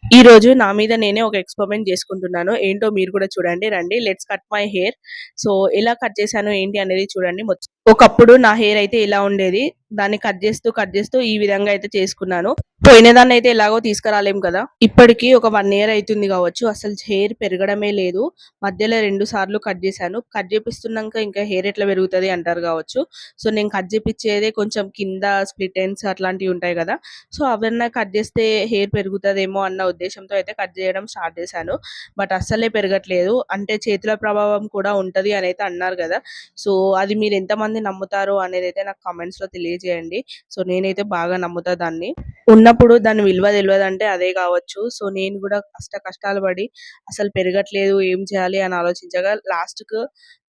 ఈ రోజు నా మీద నేనే ఒక ఎక్స్‌పెరిమెంట్ చేసుకుంటున్నాను. ఏంటో మీరు కూడా చూడండి రండి. Let's cut my hair. So, ఎలా కట్ చేశాను ఏంటి అనేది చూడండి. ఒకప్పుడు నా హెయిర్ అయితే ఇలా ఉండేది. దాన్ని కట్ చేస్తూ ఈ విధంగా అయితే చేసుకున్నాను. పోయినదాన్నయితే ఎలాగో తీసుకురాలేం కదా! ఇప్పటికి ఒక 1 ఇయర్ అయితుంది కావచ్చు. అసలు హెయిర్ పెరగడమే లేదు. మధ్యలో 2 సార్లు కట్ చేశాను. కట్ చేపిస్తున్నాక ఇంకా హెయిర్ ఎట్లా పెరుగుతది అంటారు కావచ్చు. సో, నేను కట్ చేపిచ్చేదే కొంచెం కింద స్ప్లిట్ ఎండ్స్ అట్లాంటివి ఉంటాయి కదా! సో, అవన్నా కట్ చేస్తే హెయిర్ పెరుగుతదేమో అన్న ఉద్దేశ్యంతో అయితే కట్ చేయడం స్టార్ట్ చేశాను. బట్ అస్సలే పెరగట్లేదు. అంటే చేతుల ప్రభావం కూడా ఉంటది అని అయితే అన్నారు కదా! సో, అది మీరు ఎంతమంది నమ్ముతారో అనేదైతే నాకు కామెంట్స్‌లో తెలియజేయండి. సో, నేనైతే బాగా నమ్ముతా దాన్ని. ఉన్నప్పుడు దాని విలువ తెలవదంటే అదే కావచ్చు. సో, నేను గూడా కష్టాలు పడి అసలు పెరగట్లేదు ఏం చేయాలి అని ఆలోచించగా లాస్ట్‌కు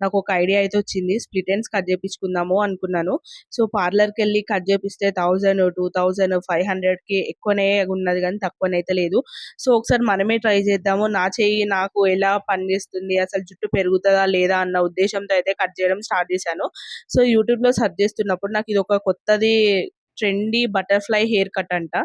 నాకొక ఐడియా అయితే వచ్చింది. స్ప్లిట్ ఎండ్స్ కట్ చేపించుకుందాము అనుకున్నాను. సో, పార్లర్‌కెళ్ళి కట్ చేపిస్తే 1000, 2000, 500కి ఎక్కువనే ఉన్నది గానీ తక్కువనైతే లేదు. సో, ఒకసారి మనమే ట్రై చేద్దాము. నా చెయ్యి నాకు ఎలా పనిచేస్తుంది, అసలు జుట్టు పెరుగుతదా లేదా అన్న ఉద్దేశ్యంతో అయితే కట్ చేయడం స్టార్ట్ చేశాను. సో, యూట్యూబ్‌లో సెర్చ్ చేస్తున్నప్పుడు నాకిదొక కొత్తది ట్రెండీ బటర్‌ఫ్లై హెయిర్ కట్ అంట.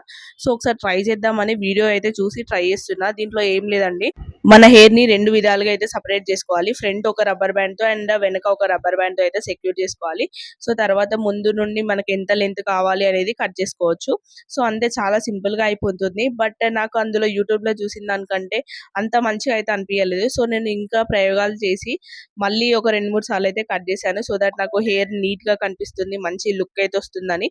సో, ఒకసారి ట్రై చేద్దామని వీడియో అయితే చూసి ట్రై చేస్తున్నా. దీంట్లో ఏం లేదండి. మన హెయిర్‌ని 2 విధాలుగా అయితే సెపరేట్ చేసుకోవాలి. ఫ్రంట్ ఒక రబ్బర్ బ్యాండ్‌తో అండ్ వెనక ఒక రబ్బర్ బ్యాండ్‌తో అయితే సెక్యూర్ చేసుకోవాలి. సో, తర్వాత ముందు నుండి మనకి ఎంత లెంత్ కావాలి అనేది కట్ చేసుకోవచ్చు. సో, అంతే చాలా సింపుల్‌గా అయిపోతుంది. బట్ నాకు అందులో యూట్యూబ్‌లో చూసిన దానికంటే అంత మంచిగా అయితే అనిపియలేదు. సో, నేను ఇంకా ప్రయోగాలు చేసి మళ్ళీ ఒక 2, 3 సార్లు అయితే కట్ చేశాను. సో దట్ నాకు హెయిర్ నీట్‌గా కనిపిస్తుంది. మంచి లుక్ అయితే వస్తుందని.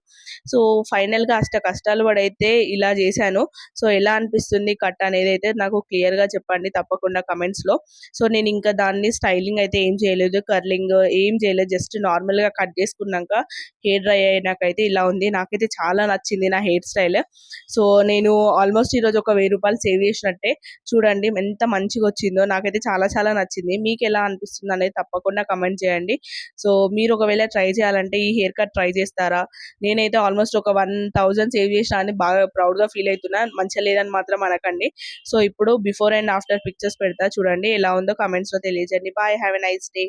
సో, ఫైనల్‌గా కష్టాలు పడైతే ఇలా చేశాను. సో, ఎలా అనిపిస్తుంది కట్ అనేదైతే నాకు క్లియర్‌గా చెప్పండి తప్పకుండా కమెంట్స్‌లో. సో, నేనింకా దాన్ని స్టైలింగ్ అయితే ఏం చేయలేదు. కర్లింగ్ ఏం చేయలేదు. జస్ట్ నార్మల్‌గా కట్ చేసుకున్నాక హెయిర్ డ్రై అయినాకైతే ఇలా ఉంది. నాకైతే చాలా నచ్చింది నా హెయిర్ స్టైల్. సో, నేను ఆల్మోస్ట్ ఈరోజు ఒక రూ. 1000 సేవ్ చేసినట్టే. చూడండి ఎంత మంచిగొచ్చిందో. నాకైతే చాలా చాలా నచ్చింది. మీకెలా అనిపిస్తుందనేది తప్పకుండా కమెంట్ చేయండి. సో, మీరు ఒకవేళ ట్రై చేయాలంటే ఈ హెయిర్ కట్ ట్రై చేస్తారా? నేనైతే ఆల్మోస్ట్ ఒక 1000 సేవ్ చేసినా అని బాగా ప్రౌడ్‌గా ఫీల్ అయితున్నా. మంచిగా లేదని మాత్రం అనకండి. సో, ఇప్పుడు బిఫోర్ అండ్ ఆఫ్టర్ పిక్చర్స్ పెడతా చూడండి. ఎలా ఉందో కామెంట్స్‌లో తెలియజేయండి. Bye. Have a nice day.